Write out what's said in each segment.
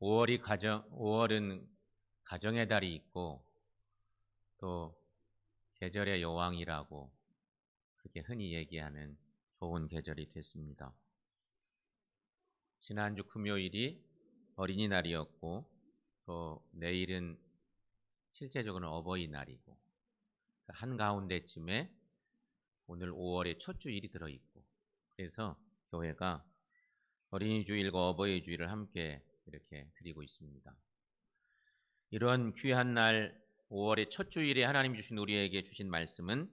5월은 가정의 달이 있고 또 계절의 여왕이라고 그렇게 흔히 얘기하는 좋은 계절이 됐습니다. 지난주 금요일이 어린이날이었고 또 내일은 실제적으로는 어버이날이고 한가운데쯤에 오늘 5월의 첫 주일이 들어있고 그래서 교회가 어린이 주일과 어버이 주일을 함께 이렇게 드리고 있습니다. 이런 귀한 날 5월의 첫 주일에 하나님 주신 우리에게 주신 말씀은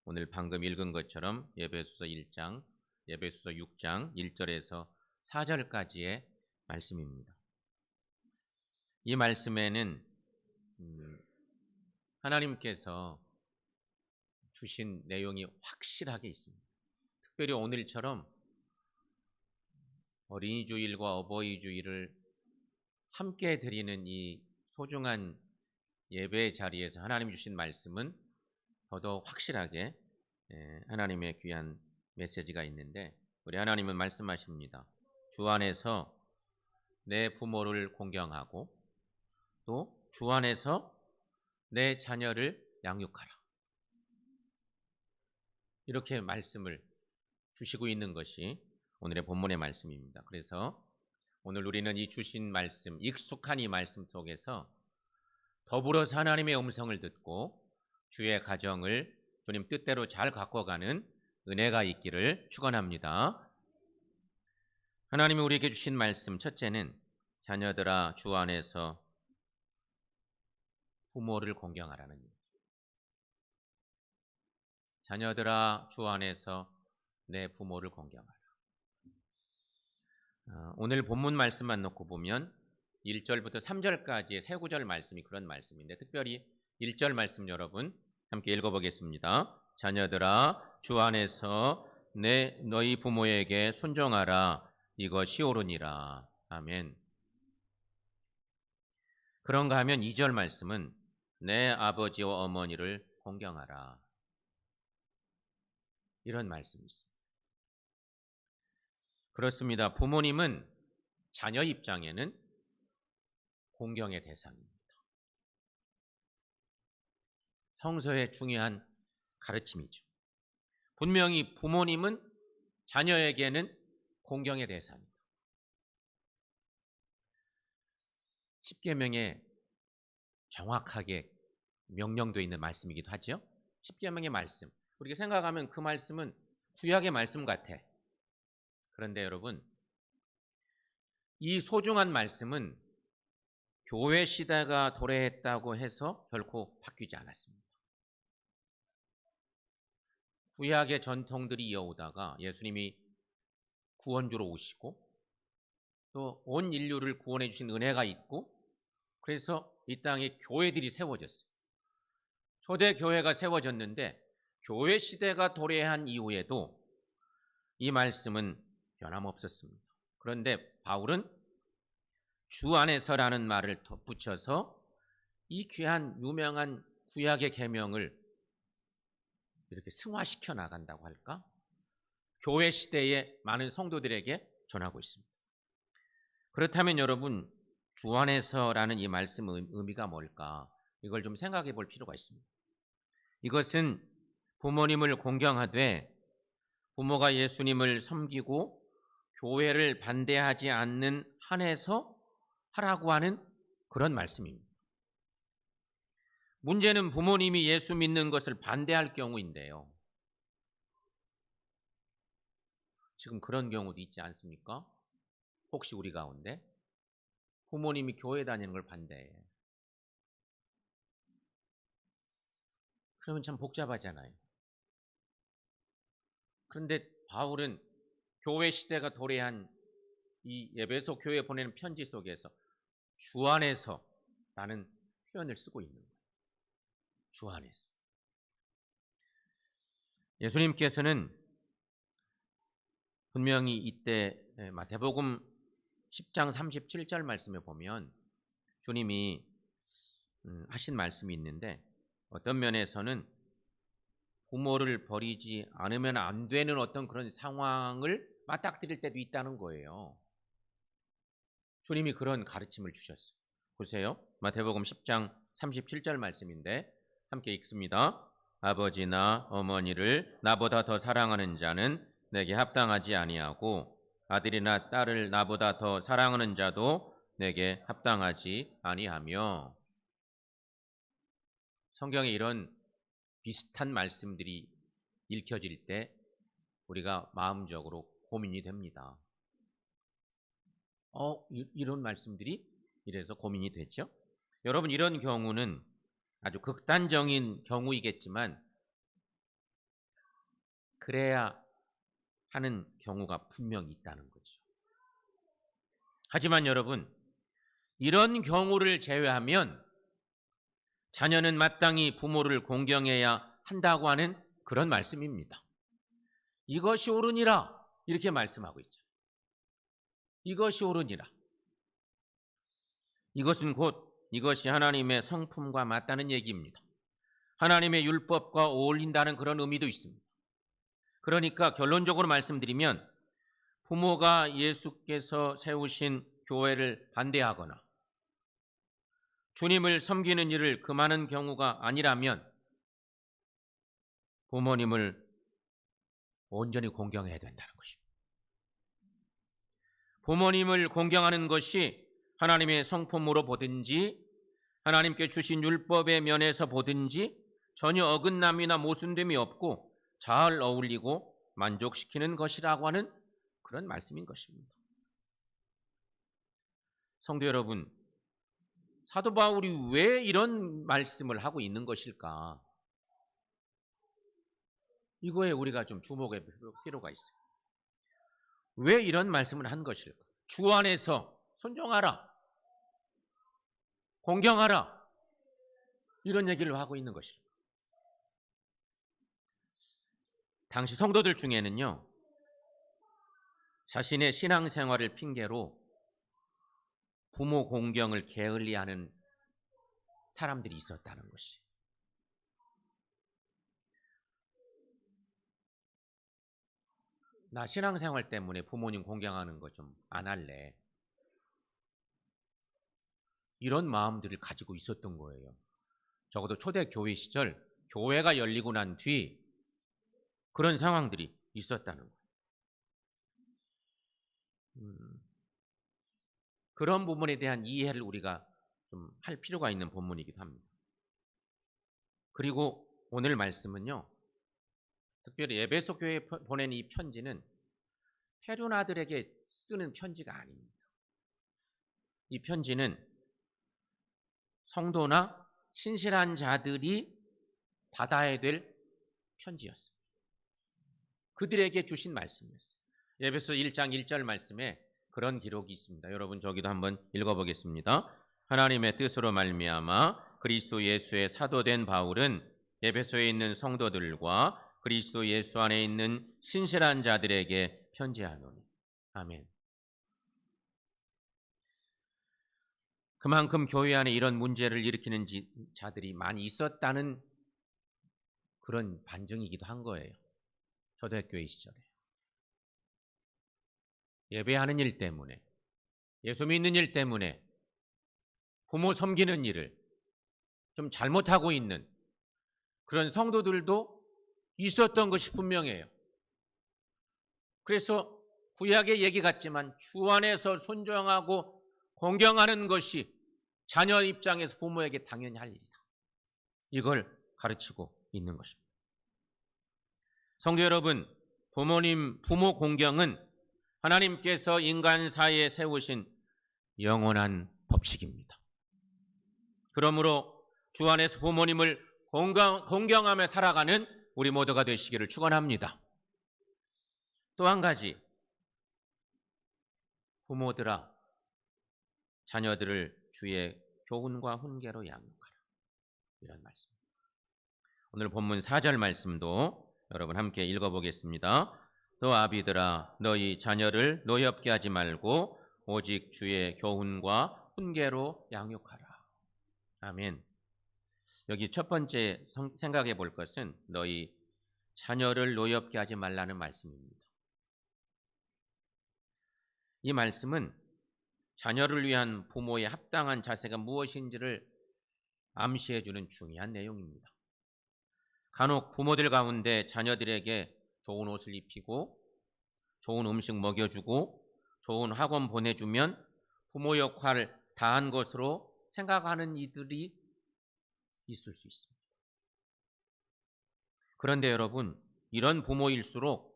오늘 방금 읽은 것처럼 에베소서 1장, 에베소서 6장 1절에서 4절까지의 말씀입니다. 이 말씀에는 하나님께서 주신 내용이 확실하게 있습니다. 특별히 오늘처럼 어린이 주일과 어버이 주일을 함께 드리는 이 소중한 예배 자리에서 하나님 주신 말씀은 더더욱 확실하게 하나님의 귀한 메시지가 있는데 우리 하나님은 말씀하십니다. 주 안에서 내 부모를 공경하고 또 주 안에서 내 자녀를 양육하라. 이렇게 말씀을 주시고 있는 것이 오늘의 본문의 말씀입니다. 그래서 오늘 우리는 이 주신 말씀, 익숙한 이 말씀 속에서 더불어서 하나님의 음성을 듣고 주의 가정을 주님 뜻대로 잘 가꿔가는 은혜가 있기를 축원합니다. 하나님이 우리에게 주신 말씀 첫째는 자녀들아 주 안에서 부모를 공경하라는 얘기. 자녀들아 주 안에서 내 부모를 공경하라. 오늘 본문 말씀만 놓고 보면 1절부터 3절까지의 세 구절 말씀이 그런 말씀인데 특별히 1절 말씀 여러분 함께 읽어보겠습니다. 자녀들아 주 안에서 너희 부모에게 순종하라. 이것이 옳으니라. 아멘. 그런가 하면 2절 말씀은 내 아버지와 어머니를 공경하라. 이런 말씀이 있습니다. 그렇습니다. 부모님은 자녀 입장에는 공경의 대상입니다. 성서의 중요한 가르침이죠. 분명히 부모님은 자녀에게는 공경의 대상입니다. 십계명에 정확하게 명령되어 있는 말씀이기도 하죠. 십계명의 말씀. 우리가 생각하면 그 말씀은 구약의 말씀 같아. 그런데 여러분, 이 소중한 말씀은 교회 시대가 도래했다고 해서 결코 바뀌지 않았습니다. 구약의 전통들이 이어오다가 예수님이 구원주로 오시고 또 온 인류를 구원해 주신 은혜가 있고 그래서 이 땅에 교회들이 세워졌어요. 초대 교회가 세워졌는데 교회 시대가 도래한 이후에도 이 말씀은 변함없었습니다. 그런데 바울은 주 안에서라는 말을 붙여서 이 귀한 유명한 구약의 계명을 이렇게 승화시켜 나간다고 할까? 교회 시대의 많은 성도들에게 전하고 있습니다. 그렇다면 여러분, 주 안에서라는 이 말씀의 의미가 뭘까? 이걸 좀 생각해 볼 필요가 있습니다. 이것은 부모님을 공경하되 부모가 예수님을 섬기고 교회를 반대하지 않는 한에서 하라고 하는 그런 말씀입니다. 문제는 부모님이 예수 믿는 것을 반대할 경우인데요. 지금 그런 경우도 있지 않습니까? 혹시 우리 가운데 부모님이 교회 다니는 걸 반대해. 그러면 참 복잡하잖아요. 그런데 바울은 교회 시대가 도래한 이 에베소 교회에 보내는 편지 속에서 주 안에서라는 표현을 쓰고 있는 거예요. 주 안에서. 예수님께서는 분명히 이때 마태복음 10장 37절 말씀에 보면 주님이 하신 말씀이 있는데 어떤 면에서는 부모를 버리지 않으면 안 되는 어떤 그런 상황을 맞닥뜨릴 때도 있다는 거예요. 주님이 그런 가르침을 주셨어요. 보세요. 마태복음 10장 37절 말씀인데 함께 읽습니다. 아버지나 어머니를 나보다 더 사랑하는 자는 내게 합당하지 아니하고 아들이나 딸을 나보다 더 사랑하는 자도 내게 합당하지 아니하며. 성경에 이런 비슷한 말씀들이 읽혀질 때 우리가 마음적으로 고민이 됩니다. 이런 말씀들이 이래서 고민이 되죠. 여러분, 이런 경우는 아주 극단적인 경우이겠지만 그래야 하는 경우가 분명히 있다는 거죠. 하지만 여러분, 이런 경우를 제외하면 자녀는 마땅히 부모를 공경해야 한다고 하는 그런 말씀입니다. 이것이 옳으니라 이렇게 말씀하고 있죠. 이것이 옳으니라. 이것은 곧 이것이 하나님의 성품과 맞다는 얘기입니다. 하나님의 율법과 어울린다는 그런 의미도 있습니다. 그러니까 결론적으로 말씀드리면 부모가 예수께서 세우신 교회를 반대하거나 주님을 섬기는 일을 금하는 경우가 아니라면 부모님을 온전히 공경해야 된다는 것입니다. 부모님을 공경하는 것이 하나님의 성품으로 보든지 하나님께 주신 율법의 면에서 보든지 전혀 어긋남이나 모순됨이 없고 잘 어울리고 만족시키는 것이라고 하는 그런 말씀인 것입니다. 성도 여러분, 사도 바울이 왜 이런 말씀을 하고 있는 것일까? 이거에 우리가 좀 주목할 필요가 있어요. 왜 이런 말씀을 한 것일까? 주 안에서 순종하라, 공경하라, 이런 얘기를 하고 있는 것일까? 당시 성도들 중에는요, 자신의 신앙생활을 핑계로 부모 공경을 게을리하는 사람들이 있었다는 것이. 나 신앙생활 때문에 부모님 공경하는 거 좀 안 할래. 이런 마음들을 가지고 있었던 거예요. 적어도 초대교회 시절 교회가 열리고 난 뒤 그런 상황들이 있었다는 거예요. 그런 부분에 대한 이해를 우리가 좀 할 필요가 있는 본문이기도 합니다. 그리고 오늘 말씀은요, 특별히 에베소 교회에 보낸 이 편지는 페루나들에게 쓰는 편지가 아닙니다. 이 편지는 성도나 신실한 자들이 받아야 될 편지였습니다. 그들에게 주신 말씀이었어요. 에베소 1장 1절 말씀에 그런 기록이 있습니다. 여러분, 저기도 한번 읽어보겠습니다. 하나님의 뜻으로 말미암아 그리스도 예수의 사도된 바울은 에베소에 있는 성도들과 그리스도 예수 안에 있는 신실한 자들에게 편지하노니. 아멘. 그만큼 교회 안에 이런 문제를 일으키는 자들이 많이 있었다는 그런 반증이기도 한 거예요. 초대교회 시절에. 예배하는 일 때문에, 예수 믿는 일 때문에 부모 섬기는 일을 좀 잘못하고 있는 그런 성도들도 있었던 것이 분명해요. 그래서 구약의 얘기 같지만 주 안에서 순종하고 공경하는 것이 자녀 입장에서 부모에게 당연히 할 일이다. 이걸 가르치고 있는 것입니다. 성도 여러분, 부모 공경은 하나님께서 인간 사이에 세우신 영원한 법칙입니다. 그러므로 주 안에서 부모님을 공경하며 살아가는 우리 모두가 되시기를 축원합니다. 또 한 가지, 부모들아 자녀들을 주의 교훈과 훈계로 양육하라, 이런 말씀입니다. 오늘 본문 4절 말씀도 여러분 함께 읽어보겠습니다. 또 아비들아 너희 자녀를 노엽게 하지 말고 오직 주의 교훈과 훈계로 양육하라. 아멘. 여기 첫 번째 생각해 볼 것은 너희 자녀를 노엽게 하지 말라는 말씀입니다. 이 말씀은 자녀를 위한 부모의 합당한 자세가 무엇인지를 암시해주는 중요한 내용입니다. 간혹 부모들 가운데 자녀들에게 좋은 옷을 입히고 좋은 음식 먹여주고 좋은 학원 보내주면 부모 역할을 다한 것으로 생각하는 이들이 있을 수 있습니다. 그런데 여러분, 이런 부모일수록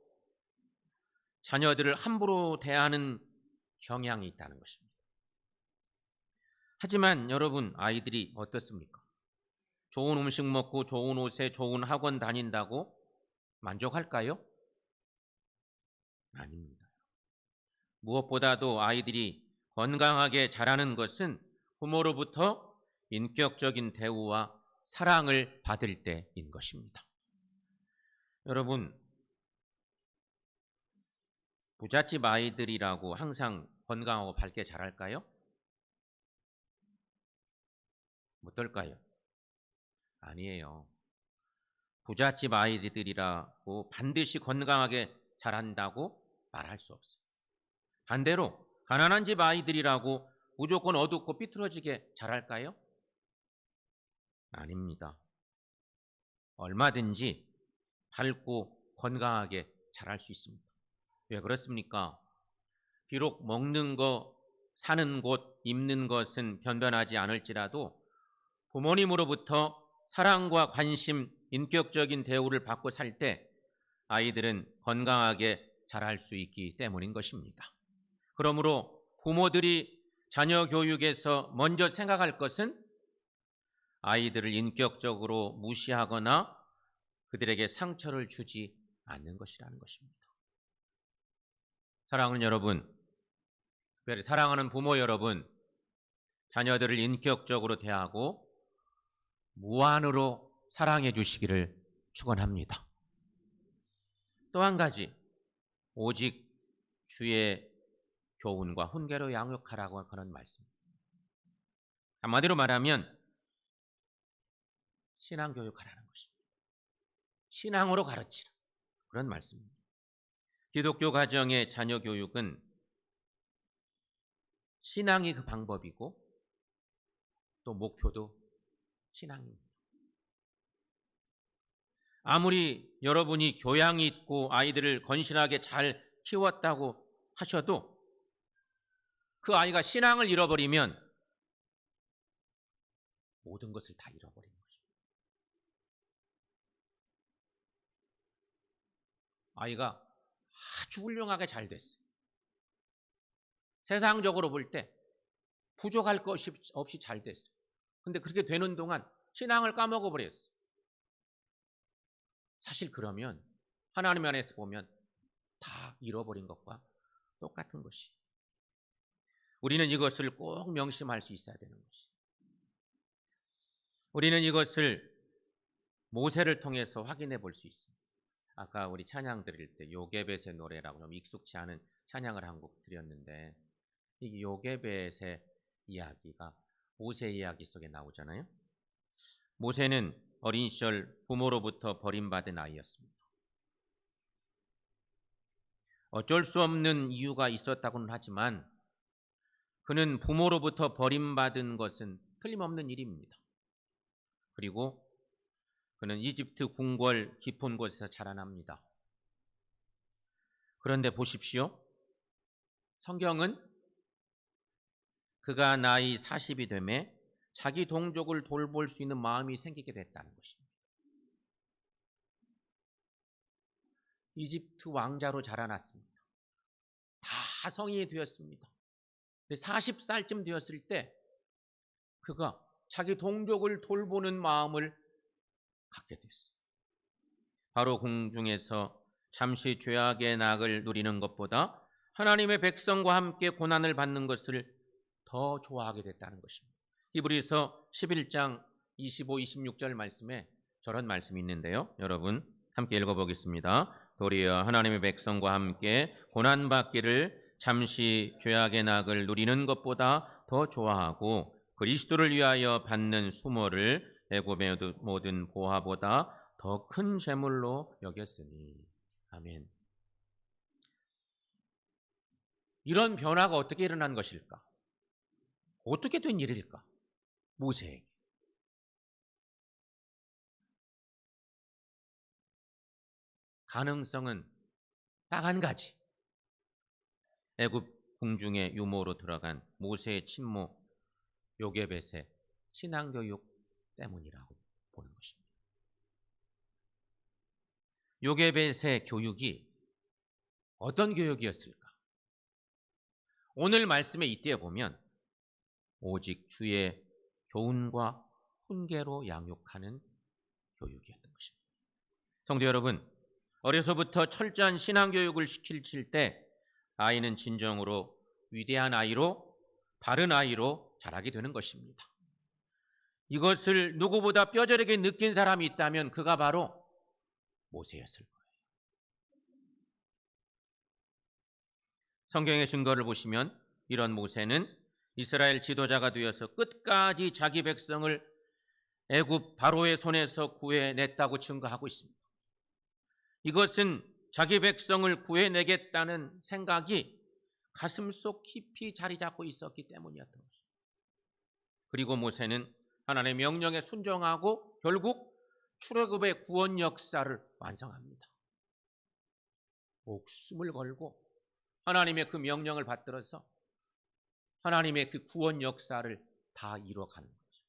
자녀들을 함부로 대하는 경향이 있다는 것입니다. 하지만 여러분, 아이들이 어떻습니까? 좋은 음식 먹고 좋은 옷에 좋은 학원 다닌다고 만족할까요? 아닙니다. 무엇보다도 아이들이 건강하게 자라는 것은 부모로부터 인격적인 대우와 사랑을 받을 때인 것입니다. 여러분, 부잣집 아이들이라고 항상 건강하고 밝게 자랄까요? 어떨까요? 아니에요. 부잣집 아이들이라고 반드시 건강하게 자란다고 말할 수 없어요. 반대로 가난한 집 아이들이라고 무조건 어둡고 삐뚤어지게 자랄까요? 아닙니다. 얼마든지 밝고 건강하게 자랄 수 있습니다. 왜 그렇습니까? 비록 먹는 거, 사는 곳, 입는 것은 변변하지 않을지라도 부모님으로부터 사랑과 관심, 인격적인 대우를 받고 살 때 아이들은 건강하게 자랄 수 있기 때문인 것입니다. 그러므로 부모들이 자녀 교육에서 먼저 생각할 것은 아이들을 인격적으로 무시하거나 그들에게 상처를 주지 않는 것이라는 것입니다. 사랑하는 여러분, 특별히 사랑하는 부모 여러분, 자녀들을 인격적으로 대하고 무한으로 사랑해 주시기를 축원합니다. 또 한 가지, 오직 주의 교훈과 훈계로 양육하라고 그런 말씀입니다. 한마디로 말하면 신앙교육하라는 것입니다. 신앙으로 가르치라, 그런 말씀입니다. 기독교 가정의 자녀 교육은 신앙이 그 방법이고 또 목표도 신앙입니다. 아무리 여러분이 교양이 있고 아이들을 건실하게 잘 키웠다고 하셔도 그 아이가 신앙을 잃어버리면 모든 것을 다 잃어버리는 것입니다. 아이가 아주 훌륭하게 잘 됐어요. 세상적으로 볼 때 부족할 것이 없이 잘 됐어요. 근데 그렇게 되는 동안 신앙을 까먹어 버렸어요. 사실 그러면 하나님 안에서 보면 다 잃어버린 것과 똑같은 것이. 우리는 이것을 꼭 명심할 수 있어야 되는 것이. 우리는 이것을 모세를 통해서 확인해 볼 수 있습니다. 아까 우리 찬양 드릴 때 요게벳의 노래라고 좀 익숙치 않은 찬양을 한 곡 드렸는데 이 요게벳의 이야기가 모세 이야기 속에 나오잖아요. 모세는 어린 시절 부모로부터 버림받은 아이였습니다. 어쩔 수 없는 이유가 있었다고는 하지만 그는 부모로부터 버림받은 것은 틀림없는 일입니다. 그리고 그는 이집트 궁궐 깊은 곳에서 자라납니다. 그런데 보십시오. 성경은 그가 나이 40이 되매 자기 동족을 돌볼 수 있는 마음이 생기게 됐다는 것입니다. 이집트 왕자로 자라났습니다. 다 성인이 되었습니다. 40살쯤 되었을 때 그가 자기 동족을 돌보는 마음을 갖게 됐어요. 바로 궁중에서 잠시 죄악의 낙을 누리는 것보다 하나님의 백성과 함께 고난을 받는 것을 더 좋아하게 됐다는 것입니다. 히브리서 11장 25, 26절 말씀에 저런 말씀이 있는데요. 여러분 함께 읽어보겠습니다. 도리어 하나님의 백성과 함께 고난받기를 잠시 죄악의 낙을 누리는 것보다 더 좋아하고 그리스도를 위하여 받는 수모를 애굽의 모든 보화보다 더 큰 재물로 여겼으니. 아멘. 이런 변화가 어떻게 일어난 것일까? 어떻게 된 일일까? 모세에게. 가능성은 딱 한 가지. 애굽 궁중의 유모로 들어간 모세의 친모 요게벳의 신앙교육 때문이라고 보는 것입니다. 요게벳의 교육이 어떤 교육이었을까? 오늘 말씀에 이때 보면 오직 주의 교훈과 훈계로 양육하는 교육이었던 것입니다. 성도 여러분, 어려서부터 철저한 신앙교육을 시킬 때 아이는 진정으로 위대한 아이로, 바른 아이로 자라게 되는 것입니다. 이것을 누구보다 뼈저리게 느낀 사람이 있다면 그가 바로 모세였을 거예요. 성경의 증거를 보시면 이런 모세는 이스라엘 지도자가 되어서 끝까지 자기 백성을 애굽 바로의 손에서 구해냈다고 증거하고 있습니다. 이것은 자기 백성을 구해내겠다는 생각이 가슴속 깊이 자리 잡고 있었기 때문이었던 것입니다. 그리고 모세는 하나님의 명령에 순종하고 결국 출애굽의 구원 역사를 완성합니다. 목숨을 걸고 하나님의 그 명령을 받들어서 하나님의 그 구원 역사를 다 이뤄가는 거죠.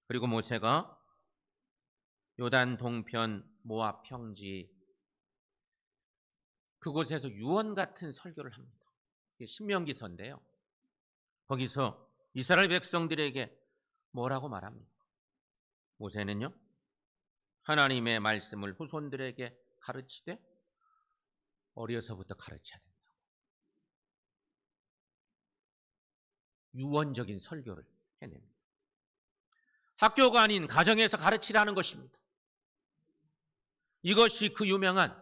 그리고 모세가 요단 동편 모압 평지 그곳에서 유언 같은 설교를 합니다. 신명기서인데요. 거기서 이스라엘 백성들에게 뭐라고 말합니까? 모세는요, 하나님의 말씀을 후손들에게 가르치되 어려서부터 가르쳐야 된다고. 유언적인 설교를 해냅니다. 학교가 아닌 가정에서 가르치라는 것입니다. 이것이 그 유명한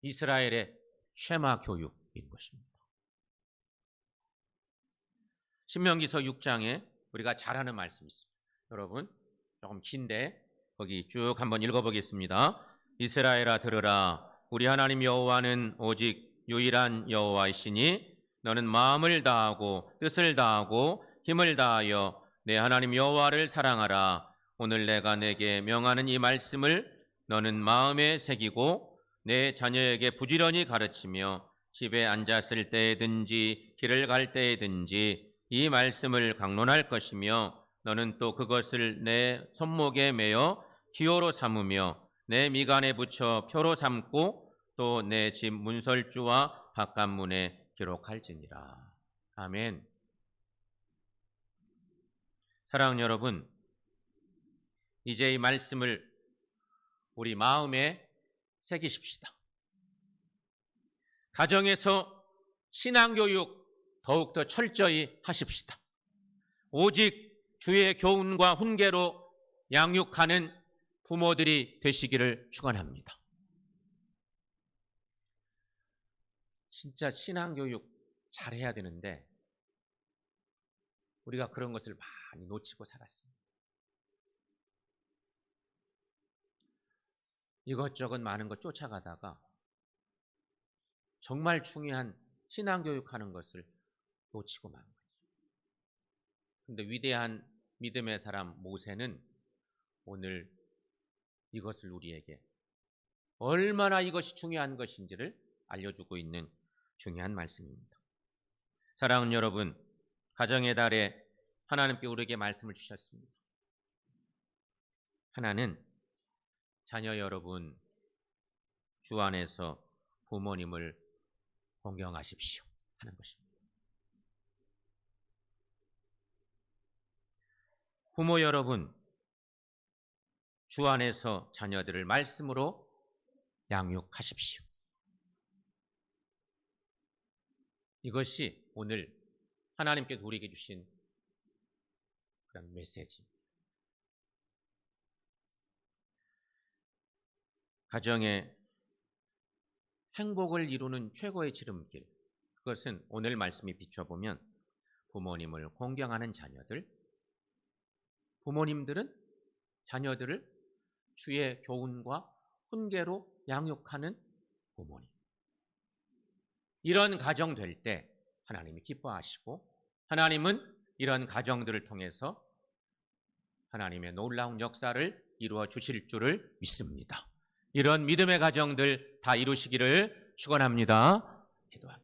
이스라엘의 쉐마 교육인 것입니다. 신명기서 6장에 우리가 잘 아는 말씀이 있습니다. 여러분 조금 긴데 거기 쭉 한번 읽어보겠습니다. 이스라엘아 들으라. 우리 하나님 여호와는 오직 유일한 여호와이시니 너는 마음을 다하고 뜻을 다하고 힘을 다하여 내 하나님 여호와를 사랑하라. 오늘 내가 내게 명하는 이 말씀을 너는 마음에 새기고 내 자녀에게 부지런히 가르치며 집에 앉았을 때든지 길을 갈 때든지 이 말씀을 강론할 것이며 너는 또 그것을 내 손목에 매어 기호로 삼으며 내 미간에 붙여 표로 삼고 또 내 집 문설주와 바깥문에 기록할지니라. 아멘. 사랑하는 여러분, 이제 이 말씀을 우리 마음에 새기십시다. 가정에서 신앙교육 더욱더 철저히 하십시다. 오직 주의 교훈과 훈계로 양육하는 부모들이 되시기를 축원합니다. 진짜 신앙교육 잘해야 되는데 우리가 그런 것을 많이 놓치고 살았습니다. 이것저것 많은 것 쫓아가다가 정말 중요한 신앙교육하는 것을 놓치고 만 거죠. 그런데 위대한 믿음의 사람 모세는 오늘 이것을 우리에게 얼마나 이것이 중요한 것인지를 알려주고 있는 중요한 말씀입니다. 사랑하는 여러분, 가정의 달에 하나님께 우리에게 말씀을 주셨습니다. 하나는 자녀 여러분 주 안에서 부모님을 공경하십시오 하는 것입니다. 부모 여러분 주 안에서 자녀들을 말씀으로 양육하십시오. 이것이 오늘 하나님께서 우리에게 주신 그런 메시지입니다. 가정의 행복을 이루는 최고의 지름길, 그것은 오늘 말씀이 비춰보면 부모님을 공경하는 자녀들, 부모님들은 자녀들을 주의 교훈과 훈계로 양육하는 부모님. 이런 가정 될 때 하나님이 기뻐하시고 하나님은 이런 가정들을 통해서 하나님의 놀라운 역사를 이루어 주실 줄을 믿습니다. 이런 믿음의 가정들 다 이루시기를 축원합니다. 기도합니다.